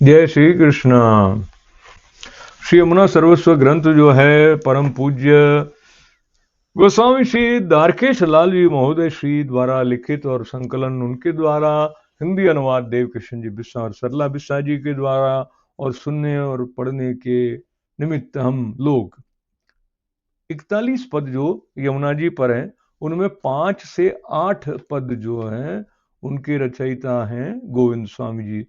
जय श्री कृष्ण। श्री यमुना सर्वस्व ग्रंथ जो है परम पूज्य गोस्वामी श्री द्वारकेश लाल जी महोदय श्री द्वारा लिखित और संकलन उनके द्वारा, हिंदी अनुवाद देव किशन जी बिस्सा और सरला बिस्सा जी के द्वारा, और सुनने और पढ़ने के निमित्त हम लोग 41 पद जो यमुना जी पर हैं, उनमें 5 से 8 पद जो हैं उनके रचयिता हैं गोविंद स्वामी जी।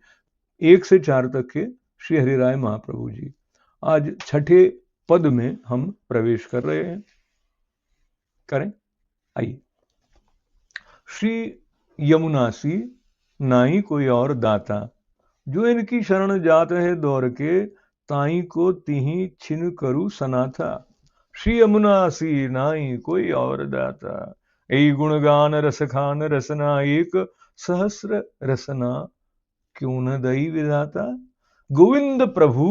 1 से 4 तक के श्री हरिराय महाप्रभु जी। आज छठे पद में हम प्रवेश कर रहे हैं। करें, आइए। श्री यमुनासी नाई कोई और दाता, जो इनकी शरण जात है दौर के, ताई को तिही छिन करू सनाथा। श्री यमुनासी नाई कोई और दाता, ए गुणगान रस खान रसना एक, सहस्र रसना क्यों न दई विधाता। गोविंद प्रभु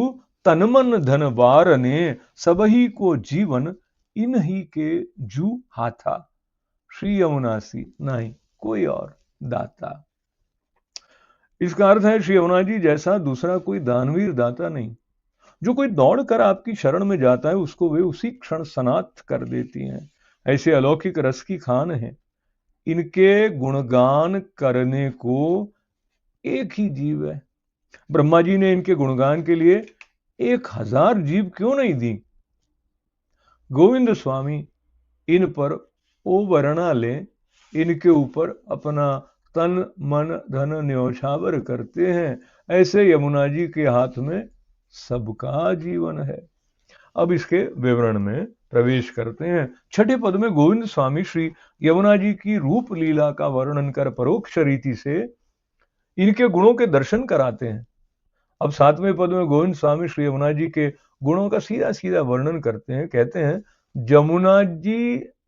तन मन धन बार ने, सबही को जीवन इन्हीं के जू हाथा। श्री यमुनासी नहीं कोई और दाता। इसका अर्थ है श्री यमुना जी जैसा दूसरा कोई दानवीर दाता नहीं। जो कोई दौड़ कर आपकी शरण में जाता है उसको वे उसी क्षण सनाथ कर देती हैं। ऐसे अलौकिक रस की खान है। इनके गुणगान करने को एक ही जीव है। ब्रह्मा जी ने इनके गुणगान के लिए 1000 जीव क्यों नहीं दी। गोविंद स्वामी इन पर ओ वर्णा ले, इनके ऊपर अपना तन मन धन न्यौछावर करते हैं। ऐसे यमुना जी के हाथ में सबका जीवन है। अब इसके विवरण में प्रवेश करते हैं। छठे पद में गोविंद स्वामी श्री यमुना जी की रूप लीला का वर्णन कर परोक्ष रीति से इनके गुणों के दर्शन कराते हैं। अब 7वें पद में गोविंद स्वामी श्री यमुना जी के गुणों का सीधा सीधा वर्णन करते हैं। कहते हैं,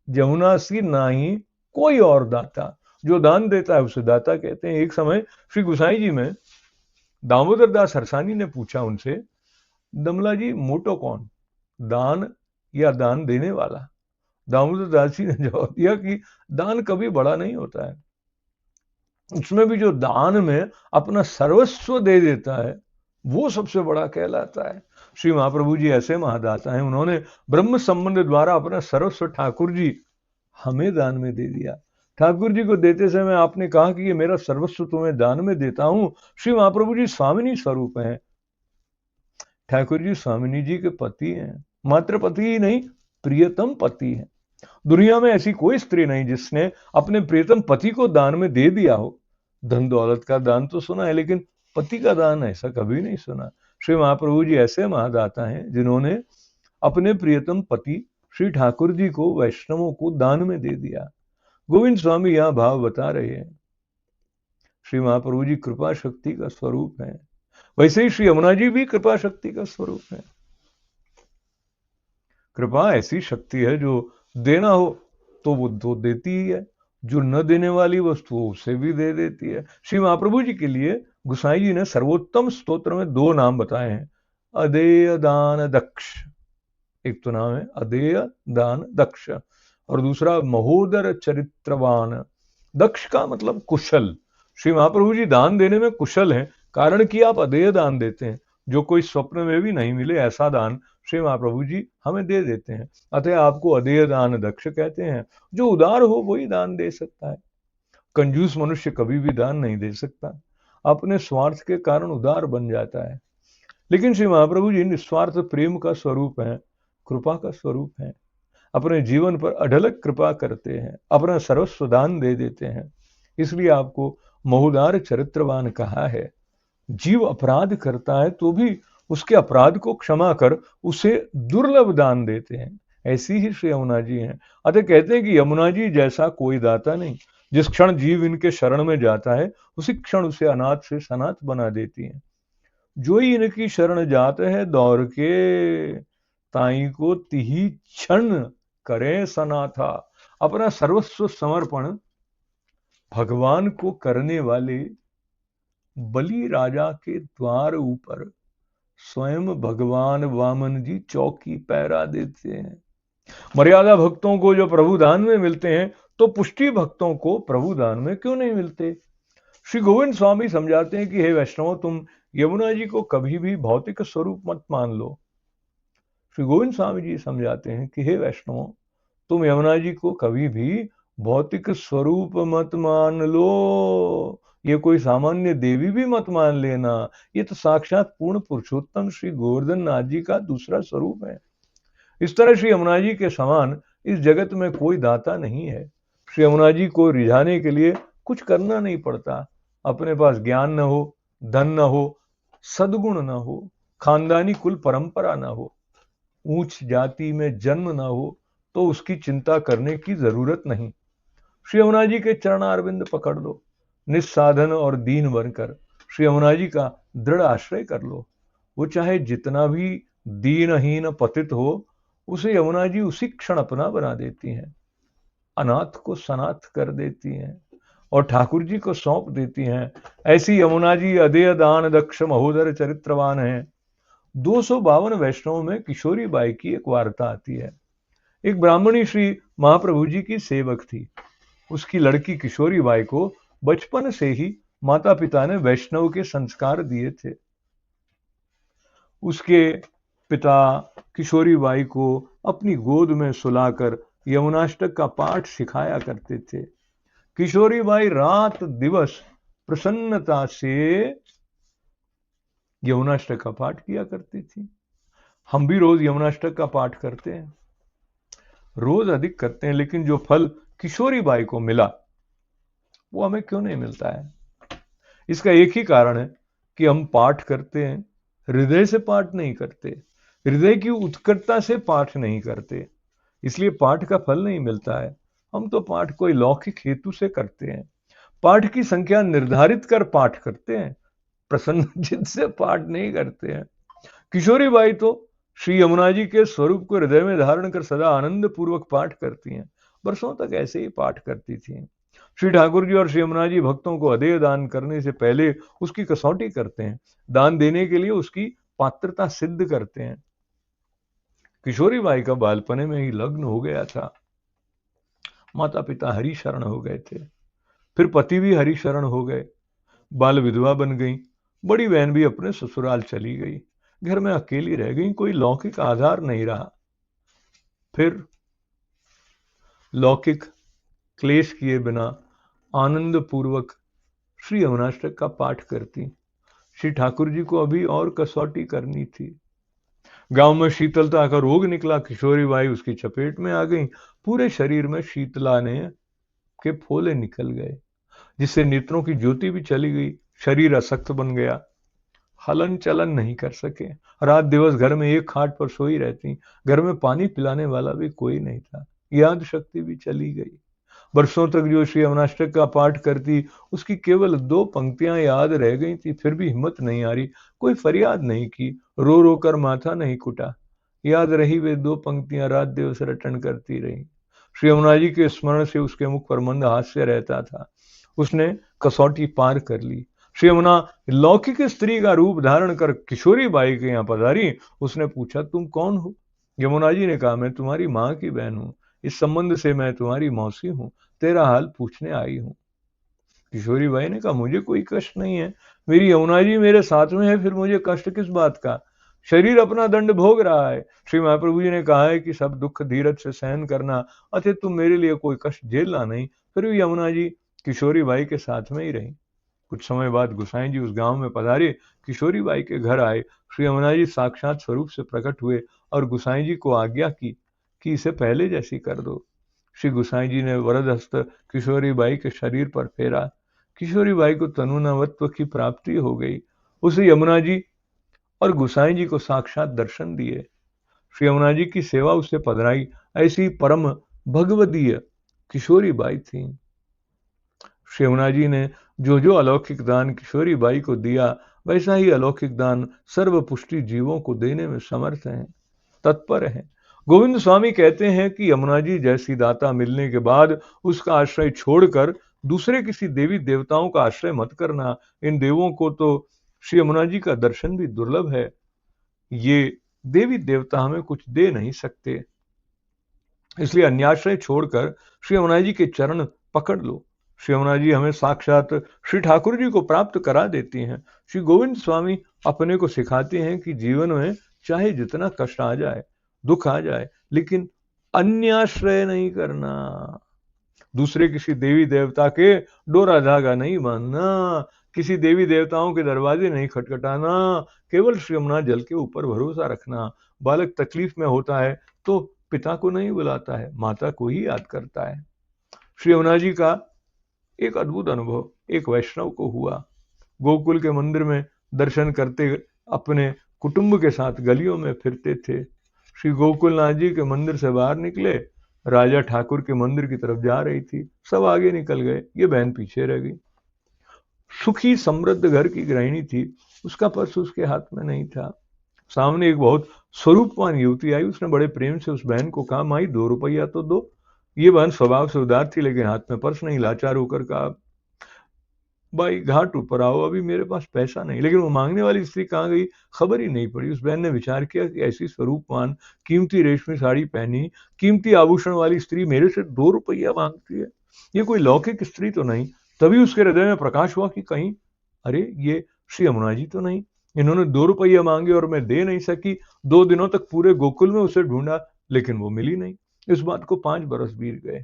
जमुना सी नाही कोई और दाता। जो दान देता है उसे दाता कहते हैं। एक समय श्री गुसाई जी में दामोदर दास हरसानी ने पूछा उनसे, दमला जी मोटो कौन, दान या दान देने वाला। दामोदर दास जी ने जवाब दिया कि दान कभी बड़ा नहीं होता है, उसमें भी जो दान में अपना सर्वस्व दे देता है वो सबसे बड़ा कहलाता है। श्री महाप्रभु जी ऐसे महादाता हैं, उन्होंने ब्रह्म संबंध द्वारा अपना सर्वस्व ठाकुर जी हमें दान में दे दिया। ठाकुर जी को देते समय आपने कहा कि ये मेरा सर्वस्व तुम्हें दान में देता हूं। श्री महाप्रभु जी स्वामिनी स्वरूप हैं। ठाकुर जी स्वामिनी जी के पति हैं, मात्र पति ही नहीं प्रियतम पति हैं। दुनिया में ऐसी कोई स्त्री नहीं जिसने अपने प्रियतम पति को दान में दे दिया हो। धन दौलत का दान तो सुना है, लेकिन पति का दान ऐसा कभी नहीं सुना। श्री महाप्रभु जी ऐसे महादाता हैं जिन्होंने अपने प्रियतम पति श्री ठाकुर जी को वैष्णवों को दान में दे दिया। गोविंद स्वामी यह भाव बता रहे हैं। श्री महाप्रभु जी कृपा शक्ति का स्वरूप है, वैसे ही श्री यमुना जी भी कृपा शक्ति का स्वरूप है। कृपा ऐसी शक्ति है जो देना हो तो वो दो देती ही है, जो न देने वाली वस्तु उसे भी दे देती है। श्री महाप्रभु जी के लिए गुसाई जी ने सर्वोत्तम स्तोत्र में 2 नाम बताए हैं, अदेय दान दक्ष। एक तो नाम है अदेय दान दक्ष और दूसरा महोदर चरित्रवान। दक्ष का मतलब कुशल। श्री महाप्रभु जी दान देने में कुशल हैं, कारण कि आप अदेय दान देते हैं। जो कोई स्वप्न में भी नहीं मिले ऐसा दान श्री महाप्रभु जी हमें दे देते हैं। अतः आपको अदेय दान दक्ष कहते हैं। जो उदार हो वही दान दे सकता है। कंजूस मनुष्य कभी भी दान नहीं दे सकता, अपने स्वार्थ के कारण उदार बन जाता है। लेकिन श्री महाप्रभु जी निस्वार्थ प्रेम का स्वरूप है, कृपा का स्वरूप है। अपने जीवन पर अढलक कृपा करते हैं, अपना सर्वस्व दान दे देते हैं। इसलिए आपको महोदार चरित्रवान कहा है। जीव अपराध करता है तो भी उसके अपराध को क्षमा कर उसे दुर्लभ दान देते हैं। ऐसी ही श्री यमुना जी हैं। अतः कहते हैं कि यमुना जी जैसा कोई दाता नहीं। जिस क्षण जीव इनके शरण में जाता है उसी क्षण उसे अनाथ से सनाथ बना देती हैं। जो ही इनकी शरण जाते हैं दौड़ के, ताई को तिही क्षण करें सनाथा। अपना सर्वस्व समर्पण भगवान को करने वाले बलि राजा के द्वार ऊपर स्वयं भगवान वामन जी चौकी पैरा देते हैं। मर्यादा भक्तों को जो प्रभु दान में मिलते हैं तो पुष्टि भक्तों को प्रभु दान में क्यों नहीं मिलते। श्री गोविंद स्वामी समझाते हैं कि हे वैष्णव, तुम यमुना जी को कभी भी भौतिक स्वरूप मत मान लो। श्री गोविंद स्वामी जी समझाते हैं कि हे वैष्णव, तुम यमुना जी को कभी भी भौतिक स्वरूप मत मान लो, ये कोई सामान्य देवी भी मत मान लेना, ये तो साक्षात पूर्ण पुरुषोत्तम श्री गोवर्धन नाथ जी का दूसरा स्वरूप है। इस तरह श्री यमुना जी के समान इस जगत में कोई दाता नहीं है। श्री यमुना जी को रिझाने के लिए कुछ करना नहीं पड़ता। अपने पास ज्ञान न हो, धन न हो, सद्गुण न हो, खानदानी कुल परंपरा न हो, ऊंच जाति में जन्म न हो, तो उसकी चिंता करने की जरूरत नहीं। श्री यमुना जी के चरणारविंद पकड़ लो, निस्साधन और दीन बनकर श्री यमुना जी का दृढ़ आश्रय कर लो। वो चाहे जितना भी दीनहीन पतित हो, उसे यमुना जी उसी क्षण अपना बना देती हैं। अनाथ को सनाथ कर देती हैं और ठाकुर जी को सौंप देती हैं। ऐसी यमुना जी अदेय दान दक्ष महोदर चरित्रवान है। 252 वैष्णवों में किशोरी बाई की एक वार्ता आती है। एक ब्राह्मणी श्री महाप्रभु जी की सेवक थी। उसकी लड़की किशोरी बाई को बचपन से ही माता पिता ने वैष्णव के संस्कार दिए थे। उसके पिता किशोरी बाई को अपनी गोद में सुलाकर यमुनाष्टक का पाठ सिखाया करते थे। किशोरी बाई रात दिवस प्रसन्नता से यमुनाष्टक का पाठ किया करती थी। हम भी रोज यमुनाष्टक का पाठ करते हैं, रोज अधिक करते हैं, लेकिन जो फल किशोरी बाई को मिला वो हमें क्यों नहीं मिलता है? इसका एक ही कारण है कि हम पाठ करते हैं, हृदय से पाठ नहीं करते, हृदय की उत्कटता से पाठ नहीं करते, इसलिए पाठ का फल नहीं मिलता है। हम तो पाठ कोई लौकिक हेतु से करते हैं, पाठ की संख्या निर्धारित कर पाठ करते हैं, प्रसन्न चित्त से पाठ नहीं करते हैं। किशोरी बाई तो श्री यमुना जी के स्वरूप को हृदय में धारण कर सदा आनंद पूर्वक पाठ करती हैं। बरसों तक ऐसे ही पाठ करती थी। श्री ठाकुर जी और श्री यमुना जी भक्तों को अदेय दान करने से पहले उसकी कसौटी करते हैं, दान देने के लिए उसकी पात्रता सिद्ध करते हैं। किशोरी बाई का बालपने में ही लग्न हो गया था। माता पिता हरि शरण हो गए थे, फिर पति भी हरि शरण हो गए, बाल विधवा बन गई। बड़ी बहन भी अपने ससुराल चली गई, घर में अकेली रह गई, कोई लौकिक आधार नहीं रहा। फिर लौकिक क्लेश किए बिना आनंद पूर्वक श्री यमुनाष्टक का पाठ करती। श्री ठाकुर जी को अभी और कसौटी करनी थी। गांव में शीतलता का रोग निकला, किशोरी बाई उसकी चपेट में आ गई। पूरे शरीर में शीतलाने के फोले निकल गए, जिससे नेत्रों की ज्योति भी चली गई। शरीर असक्त बन गया, हलन चलन नहीं कर सके। रात दिवस घर में एक खाट पर सोई रहती। घर में पानी पिलाने वाला भी कोई नहीं था। याद शक्ति भी चली गई। बरसों तक जो श्री यमुनाष्टक का पाठ करती, उसकी केवल 2 पंक्तियां याद रह गई थी। फिर भी हिम्मत नहीं आ रही, कोई फरियाद नहीं की, रो रो कर माथा नहीं कुटा। याद रही वे 2 पंक्तियां, रात दिवस रटन करती रही। श्री यमुना जी के स्मरण से उसके मुख पर मंद हास्य रहता था। उसने कसौटी पार कर ली। श्री यमुना लौकिक स्त्री का रूप धारण कर किशोरी बाई के यहाँ पधारी। उसने पूछा, तुम कौन हो? यमुना जी ने कहा, मैं तुम्हारी माँ की बहन हूँ, इस संबंध से मैं तुम्हारी मौसी हूँ, तेरा हाल पूछने आई हूँ। किशोरी बाई ने कहा, मुझे कोई कष्ट नहीं है, मेरी यमुना जी मेरे साथ में है, फिर मुझे कष्ट किस बात का? शरीर अपना दंड भोग रहा है। श्री महाप्रभु जी ने कहा है कि सब दुख धीरज से सहन करना, अतः तुम मेरे लिए कोई कष्ट झेलना नहीं। फिर भी यमुना जी किशोरी बाई के साथ में ही रही। कुछ समय बाद गुसाई जी उस गांव में पधारे, किशोरी बाई के घर आए। श्री यमुना जी साक्षात स्वरूप से प्रकट हुए और गुसाई जी को आज्ञा की कि इसे पहले जैसी कर दो। श्री गुसाई जी ने वरद हस्त किशोरी बाई के शरीर पर फेरा। किशोरी बाई को तनुनावत्व की प्राप्ति हो गई। उसे यमुना जी और गुसाई जी को साक्षात दर्शन दिए। श्री यमुना जी की सेवा उसे पधराई। ऐसी परम भगवदीय किशोरी बाई थी। श्री यमुना जी ने जो जो अलौकिक दान किशोरी बाई को दिया, वैसा ही अलौकिक दान सर्व पुष्टि जीवों को देने में समर्थ हैं, तत्पर हैं। गोविंद स्वामी कहते हैं कि यमुना जी जैसी दाता मिलने के बाद उसका आश्रय छोड़कर दूसरे किसी देवी देवताओं का आश्रय मत करना। इन देवों को तो श्री यमुना जी का दर्शन भी दुर्लभ है। ये देवी देवता हमें कुछ दे नहीं सकते, इसलिए अन्याश्रय छोड़कर श्री यमुना जी के चरण पकड़ लो। श्री यमुना जी हमें साक्षात श्री ठाकुर जी को प्राप्त करा देती हैं। श्री गोविंद स्वामी अपने को सिखाते हैं कि जीवन में चाहे जितना कष्ट आ जाए, दुख आ जाए, लेकिन अन्याश्रय नहीं करना, दूसरे किसी देवी देवता के डोरा धागा नहीं बांधना, किसी देवी देवताओं के दरवाजे नहीं खटखटाना, केवल श्री यमुना जल के ऊपर भरोसा रखना। बालक तकलीफ में होता है तो पिता को नहीं बुलाता है, माता को ही याद करता है। श्री यमुना जी का एक अद्भुत अनुभव एक वैष्णव को हुआ। गोकुल के मंदिर में दर्शन करते अपने कुटुंब के साथ गलियों में फिरते थे। श्री गोकुलनाथ जी के मंदिर से बाहर निकले, राजा ठाकुर के मंदिर की तरफ जा रही थी, सब आगे निकल गए, ये बहन पीछे रह गई। सुखी समृद्ध घर की गृहिणी थी, उसका पर्स उसके हाथ में नहीं था। सामने एक बहुत स्वरूपवान युवती आई, उसने बड़े प्रेम से उस बहन को कहा, माई 2 रुपया तो दो। ये बहन स्वभाव से उदार थी, लेकिन हाथ में पर्स नहीं, लाचार होकर कहा, भाई घाट ऊपर आओ, अभी मेरे पास पैसा नहीं। लेकिन वो मांगने वाली स्त्री कहाँ गई, खबर ही नहीं पड़ी। उस बहन ने विचार किया कि ऐसी स्वरूपवान, कीमती रेशमी साड़ी पहनी, कीमती आभूषण वाली स्त्री मेरे से 2 रुपया मांगती है, ये कोई लौकिक स्त्री तो नहीं। तभी उसके हृदय में प्रकाश हुआ कि कहीं अरे ये श्री यमुना जी तो नहीं, इन्होंने 2 रुपया मांगे और मैं दे नहीं सकी। 2 दिनों तक पूरे गोकुल में उसे ढूंढा, लेकिन वो मिली नहीं। इस बात को 5 बरस बीत गए।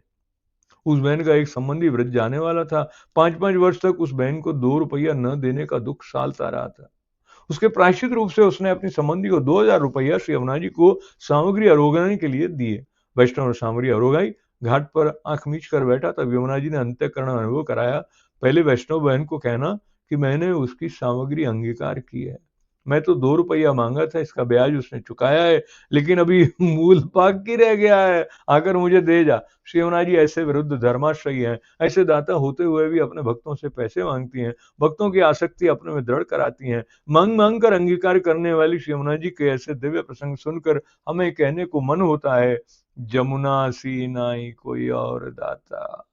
उस बहन का एक संबंधी व्रत जाने वाला था। 5-5 वर्ष तक उस बहन को 2 रुपया न देने का दुख सालता रहा था। उसके प्रायश्चित रूप से उसने अपनी संबंधी को 2000 रुपया श्री यमुना जी को सामग्री अरोगाने के लिए दिए। वैष्णव ने सामग्री अरोगाई, घाट पर आंख मीच कर बैठा, तब यमुना जी ने अंतःकरण अनुभव कराया। पहले वैष्णव बहन को कहना कि मैंने उसकी सामग्री अंगीकार की है, मैं तो 2 रुपया मांगा था, इसका ब्याज उसने चुकाया है, लेकिन अभी मूल बाकी रह गया है, आकर मुझे दे जा। श्री यमुना जी ऐसे विरुद्ध धर्माश्रयी हैं, ऐसे दाता होते हुए भी अपने भक्तों से पैसे मांगती हैं, भक्तों की आसक्ति अपने में दृढ़ कराती हैं। मांग मांग कर अंगीकार करने वाली श्री यमुना जी के ऐसे दिव्य प्रसंग सुनकर हमें कहने को मन होता है, जमुना सी नाई कोई और दाता।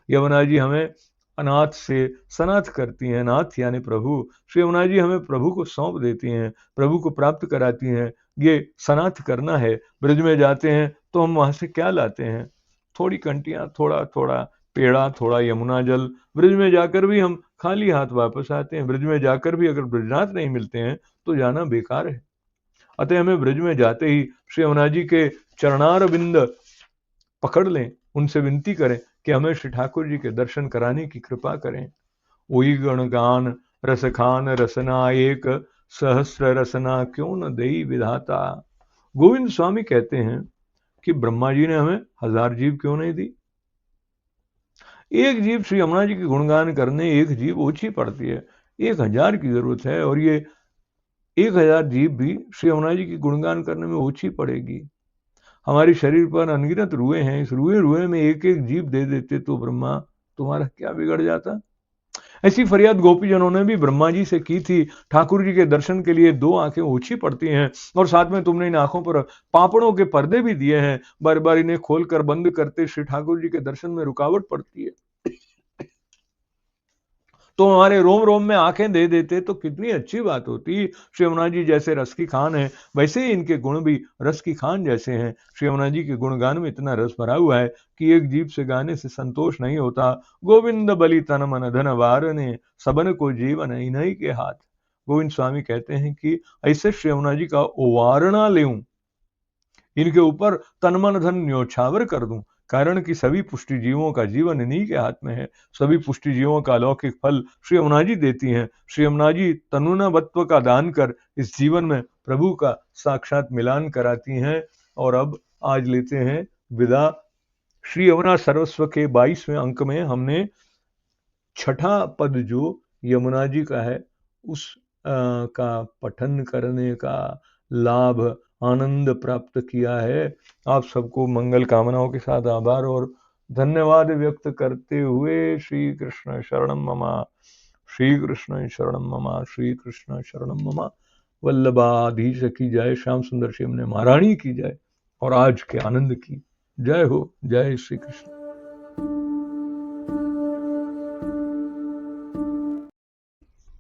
यमुना जी हमें अनाथ से सनाथ करती हैं। नाथ यानी प्रभु। श्री यमुना जी हमें प्रभु को सौंप देती हैं, प्रभु को प्राप्त कराती हैं। ये सनाथ करना है। ब्रज में जाते हैं तो हम वहां से क्या लाते हैं, थोड़ी कंटियां, थोड़ा थोड़ा पेड़ा, थोड़ा यमुना जल। ब्रज में जाकर भी हम खाली हाथ वापस आते हैं। ब्रज में जाकर भी अगर ब्रजनाथ नहीं मिलते हैं तो जाना बेकार है। अतः हमें ब्रज में जाते ही श्री यमुना जी के चरणार बिंद पकड़ लें, उनसे विनती करें कि हमें श्री ठाकुर जी के दर्शन कराने की कृपा करें। ओई गणगान रसखान रसना एक, सहस्र रसना क्यों न देई विधाता। गोविंद स्वामी कहते हैं कि ब्रह्मा जी ने हमें 1000 जीव क्यों नहीं दी। एक जीव श्री यमुना जी के गुणगान करने, एक जीव ओछी पड़ती है, 1000 की जरूरत है, और ये 1000 जीव भी श्री यमुना जी की गुणगान करने में ओछी पड़ेगी। हमारे शरीर पर अनगिनत रुएं हैं, इस रुए में एक एक जीव दे देते तो ब्रह्मा तुम्हारा क्या बिगड़ जाता। ऐसी फरियाद गोपीजनों ने भी ब्रह्मा जी से की थी। ठाकुर जी के दर्शन के लिए 2 आंखें ओछी पड़ती हैं, और साथ में तुमने इन आंखों पर पापड़ों के पर्दे भी दिए हैं, बार बार इन्हें खोलकर बंद करते श्री ठाकुर जी के दर्शन में रुकावट पड़ती है। तो हमारे रोम रोम में आंखें दे देते तो कितनी अच्छी बात होती। श्री यमुना जी जैसे रस की खान है, वैसे ही इनके गुण भी रस की खान जैसे हैं। श्री यमुना जी के गुणगान में इतना रस भरा हुआ है कि एक जीव से गाने से संतोष नहीं होता। गोविंद बलि तन मन धन वारने, सबन को जीवन इन्हीं के हाथ। गोविंद स्वामी कहते हैं कि ऐसे श्री यमुना जी का ओवारणा लेऊं, इनके ऊपर तन मन धन न्योछावर कर दूं, कारण कि सभी पुष्टि जीवों का जीवन इन्हीं के हाथ में है। सभी पुष्टि जीवों का अलौकिक फल श्री यमुना जी देती हैं। श्री यमुना जी तनुनवत्व का दान कर इस जीवन में प्रभु का साक्षात मिलान कराती हैं। और अब आज लेते हैं विदा। श्री यमुना सर्वस्व के 22वें अंक में हमने छठा पद जो यमुना जी का है उस का पठन करने का लाभ, आनंद प्राप्त किया है। आप सबको मंगल कामनाओं के साथ आभार और धन्यवाद व्यक्त करते हुए श्री कृष्ण शरणम ममा, श्री कृष्ण शरणम ममा, श्री कृष्ण शरणम ममा। वल्लभाधीश की जय, श्याम सुंदर शिव ने महारानी की जय, और आज के आनंद की जय हो। जय श्री कृष्ण।